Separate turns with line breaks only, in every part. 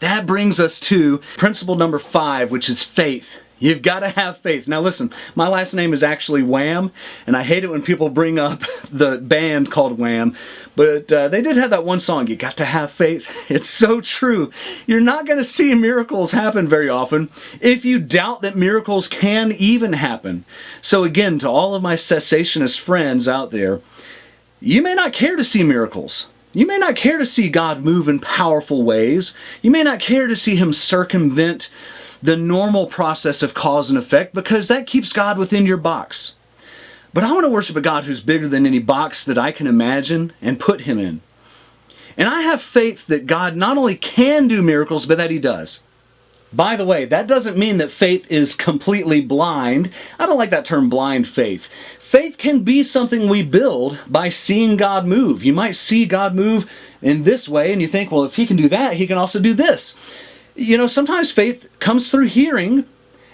That brings us to principle number 5, which is faith. You've got to have faith. Now listen, my last name is actually Wham, and I hate it when people bring up the band called Wham, but they did have that one song, You Got to Have Faith. It's so true. You're not going to see miracles happen very often if you doubt that miracles can even happen. So again, to all of my cessationist friends out there, you may not care to see miracles. You may not care to see God move in powerful ways. You may not care to see Him circumvent the normal process of cause and effect, because that keeps God within your box. But I want to worship a God who's bigger than any box that I can imagine and put Him in. And I have faith that God not only can do miracles, but that He does. By the way, that doesn't mean that faith is completely blind. I don't like that term, blind faith. Faith can be something we build by seeing God move. You might see God move in this way, and you think, well, if He can do that, He can also do this. You know, sometimes faith comes through hearing,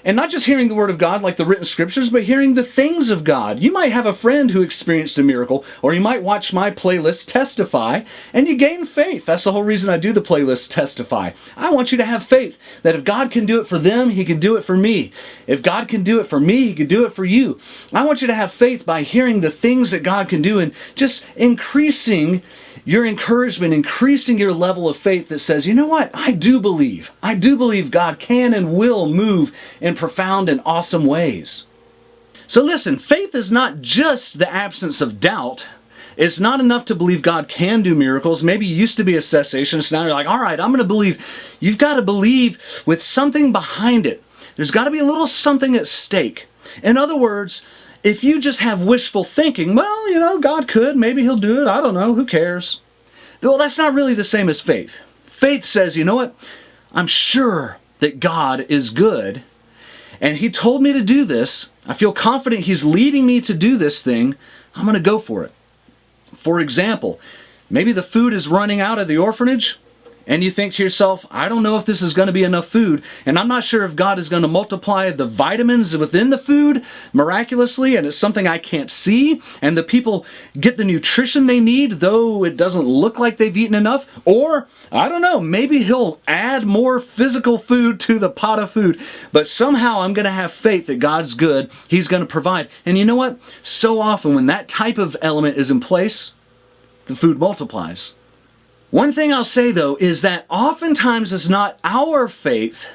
and not just hearing the Word of God like the written scriptures, but hearing the things of God. You might have a friend who experienced a miracle, or you might watch my playlist Testify, and you gain faith. That's the whole reason I do the playlist Testify. I want you to have faith that if God can do it for them, He can do it for me. If God can do it for me, He can do it for you. I want you to have faith by hearing the things that God can do and just increasing your encouragement, increasing your level of faith that says, you know what, I do believe God can and will move in profound and awesome ways. So listen, faith is not just the absence of doubt. It's not enough to believe God can do miracles. Maybe you used to be a cessationist, now you're like, all right, I'm going to believe. You've got to believe with something behind it. There's got to be a little something at stake. In other words, if you just have wishful thinking, well, you know, God could, maybe He'll do it, I don't know, who cares? Well, that's not really the same as faith. Faith says, you know what, I'm sure that God is good, and He told me to do this. I feel confident He's leading me to do this thing. I'm going to go for it. For example, maybe the food is running out of the orphanage, and you think to yourself, I don't know if this is going to be enough food, and I'm not sure if God is going to multiply the vitamins within the food miraculously, and it's something I can't see, and the people get the nutrition they need, though it doesn't look like they've eaten enough. Or, I don't know, maybe He'll add more physical food to the pot of food, but somehow I'm going to have faith that God's good, He's going to provide. And you know what? So often when that type of element is in place, the food multiplies. One thing I'll say, though, is that oftentimes it's not our faith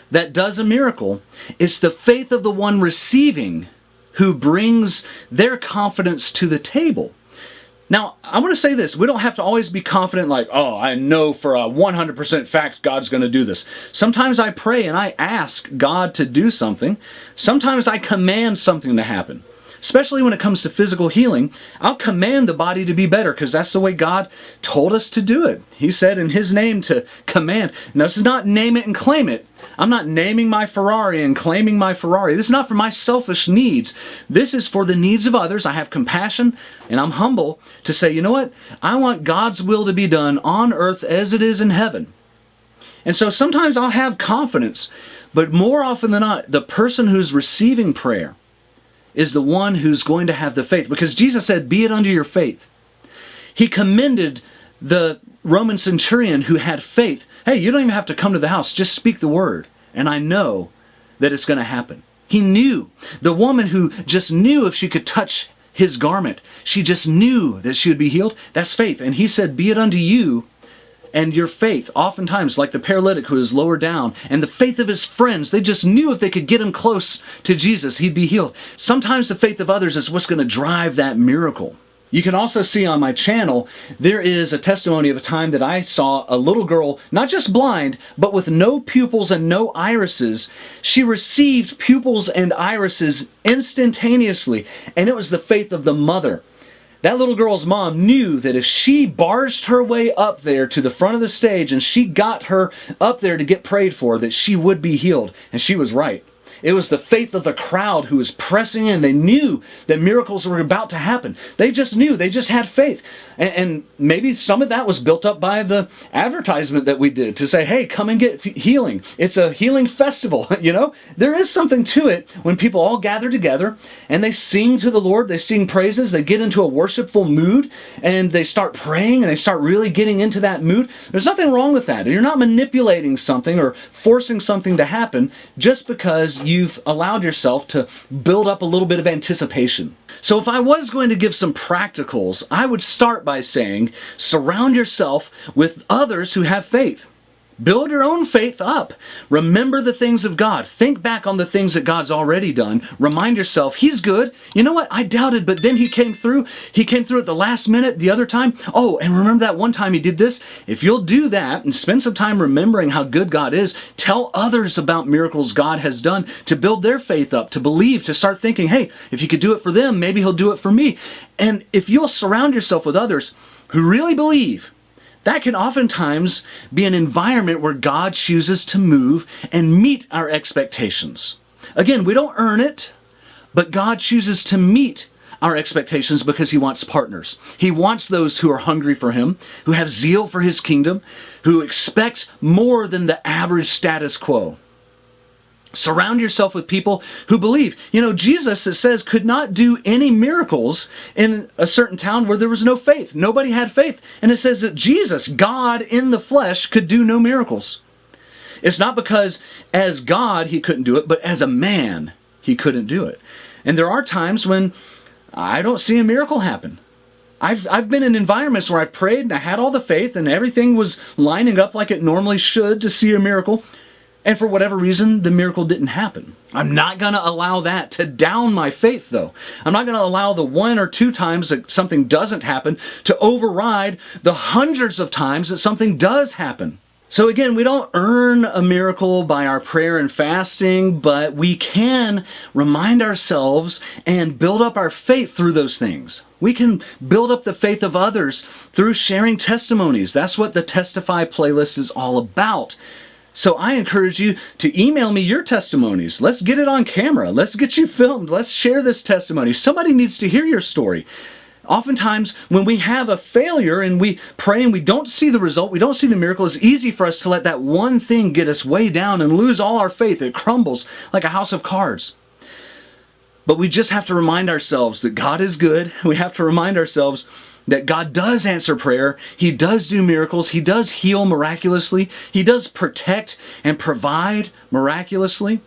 that does a miracle. It's the faith of the one receiving who brings their confidence to the table. Now, I want to say this. We don't have to always be confident like, oh, I know for a 100% fact God's going to do this. Sometimes I pray and I ask God to do something. Sometimes I command something to happen. Especially when it comes to physical healing, I'll command the body to be better because that's the way God told us to do it. He said in His name to command. Now, this is not name it and claim it. I'm not naming my Ferrari and claiming my Ferrari. This is not for my selfish needs. This is for the needs of others. I have compassion and I'm humble to say, you know what? I want God's will to be done on earth as it is in heaven. And so sometimes I'll have confidence, but more often than not, the person who's receiving prayer is the one who's going to have the faith. Because Jesus said, be it unto your faith. He commended the Roman centurion who had faith. Hey, you don't even have to come to the house. Just speak the word. And I know that it's going to happen. He knew. The woman who just knew if she could touch His garment, she just knew that she would be healed. That's faith. And He said, be it unto you and your faith. Oftentimes, like the paralytic who is lower down, and the faith of his friends, they just knew if they could get him close to Jesus, he'd be healed. Sometimes the faith of others is what's going to drive that miracle. You can also see on my channel, there is a testimony of a time that I saw a little girl, not just blind, but with no pupils and no irises. She received pupils and irises instantaneously, and it was the faith of the mother. That little girl's mom knew that if she barged her way up there to the front of the stage and she got her up there to get prayed for, that she would be healed. And she was right. It was the faith of the crowd who was pressing in. They knew that miracles were about to happen. They just knew. They just had faith. And maybe some of that was built up by the advertisement that we did to say, hey, come and get healing. It's a healing festival, you know? There is something to it when people all gather together and they sing to the Lord, they sing praises, they get into a worshipful mood, and they start praying and they start really getting into that mood. There's nothing wrong with that. You're not manipulating something or forcing something to happen just because you've allowed yourself to build up a little bit of anticipation. So if I was going to give some practicals, I would start by saying, surround yourself with others who have faith. Build your own faith up. Remember the things of God. Think back on the things that God's already done. Remind yourself, He's good. You know what? I doubted, but then He came through. He came through at the last minute the other time. Oh, and remember that one time He did this? If you'll do that and spend some time remembering how good God is, tell others about miracles God has done to build their faith up, to believe, to start thinking, hey, if He could do it for them, maybe He'll do it for me. And if you'll surround yourself with others who really believe, that can oftentimes be an environment where God chooses to move and meet our expectations. Again, we don't earn it, but God chooses to meet our expectations because He wants partners. He wants those who are hungry for Him, who have zeal for His kingdom, who expect more than the average status quo. Surround yourself with people who believe. You know, Jesus, it says, could not do any miracles in a certain town where there was no faith. Nobody had faith. And it says that Jesus, God in the flesh, could do no miracles. It's not because as God He couldn't do it, but as a man He couldn't do it. And there are times when I don't see a miracle happen. I've been in environments where I've prayed and I had all the faith and everything was lining up like it normally should to see a miracle. And for whatever reason, the miracle didn't happen. I'm not going to allow that to down my faith, though. I'm not going to allow the 1 or 2 times that something doesn't happen to override the hundreds of times that something does happen. So again, we don't earn a miracle by our prayer and fasting, but we can remind ourselves and build up our faith through those things. We can build up the faith of others through sharing testimonies. That's what the Testify playlist is all about. So I encourage you to email me your testimonies. Let's get it on camera. Let's get you filmed. Let's share this testimony. Somebody needs to hear your story. Oftentimes, when we have a failure and we pray and we don't see the result, we don't see the miracle, it's easy for us to let that one thing get us way down and lose all our faith. It crumbles like a house of cards. But we just have to remind ourselves that God is good. We have to remind ourselves that God does answer prayer. He does do miracles. He does heal miraculously. He does protect and provide miraculously.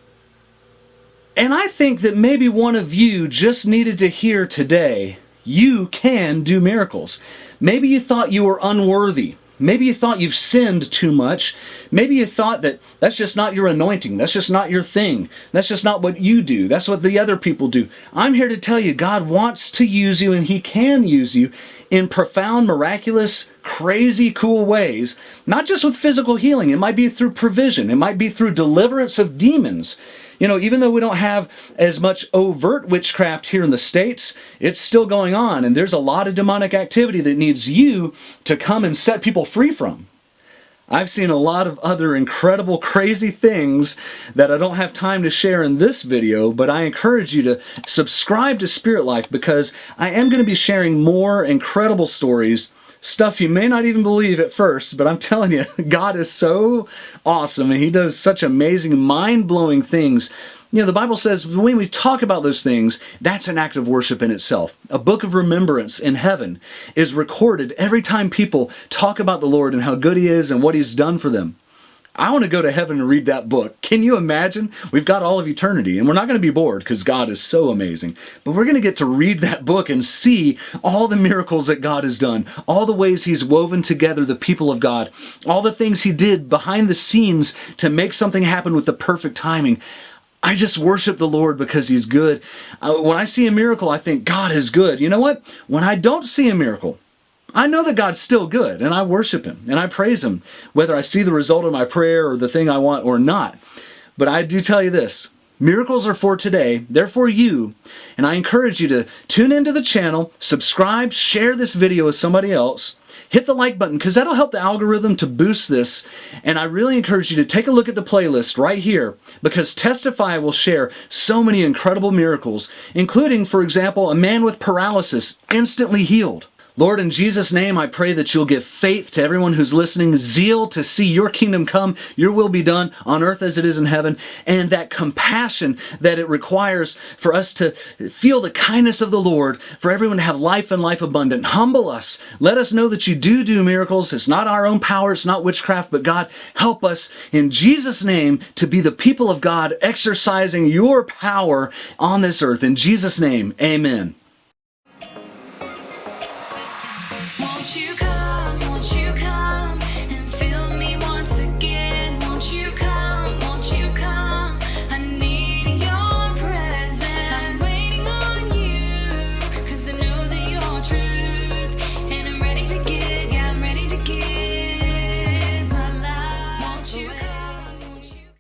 And I think that maybe one of you just needed to hear today, you can do miracles. Maybe you thought you were unworthy. Maybe you thought you've sinned too much. Maybe you thought that that's just not your anointing. That's just not your thing. That's just not what you do. That's what the other people do. I'm here to tell you, God wants to use you and He can use you in profound, miraculous, crazy, cool ways. Not just with physical healing. It might be through provision. It might be through deliverance of demons. You know, even though we don't have as much overt witchcraft here in the States, it's still going on, and there's a lot of demonic activity that needs you to come and set people free from. I've seen a lot of other incredible, crazy things that I don't have time to share in this video, but I encourage you to subscribe to SpiritLife because I am going to be sharing more incredible stories, stuff you may not even believe at first, but I'm telling you, God is so awesome and He does such amazing, mind-blowing things. You know, the Bible says when we talk about those things, that's an act of worship in itself. A book of remembrance in heaven is recorded every time people talk about the Lord and how good He is and what He's done for them. I want to go to heaven and read that book. Can you imagine? We've got all of eternity, and we're not going to be bored because God is so amazing. But we're going to get to read that book and see all the miracles that God has done, all the ways He's woven together the people of God, all the things He did behind the scenes to make something happen with the perfect timing. I just worship the Lord because He's good. When I see a miracle, I think God is good. You know what? When I don't see a miracle, I know that God's still good, and I worship Him, and I praise Him, whether I see the result of my prayer or the thing I want or not. But I do tell you this, Miracles are for today. They're for you. And I encourage you to tune into the channel, subscribe, share this video with somebody else. Hit the like button because that'll help the algorithm to boost this. And I really encourage you to take a look at the playlist right here because Testify will share so many incredible miracles, including, for example, a man with paralysis instantly healed. Lord, in Jesus' name, I pray that you'll give faith to everyone who's listening, zeal to see your kingdom come, your will be done on earth as it is in heaven, and that compassion that it requires for us to feel the kindness of the Lord, for everyone to have life and life abundant. Humble us. Let us know that you do miracles. It's not our own power. It's not witchcraft, but God, help us in Jesus' name to be the people of God exercising your power on this earth. In Jesus' name, amen.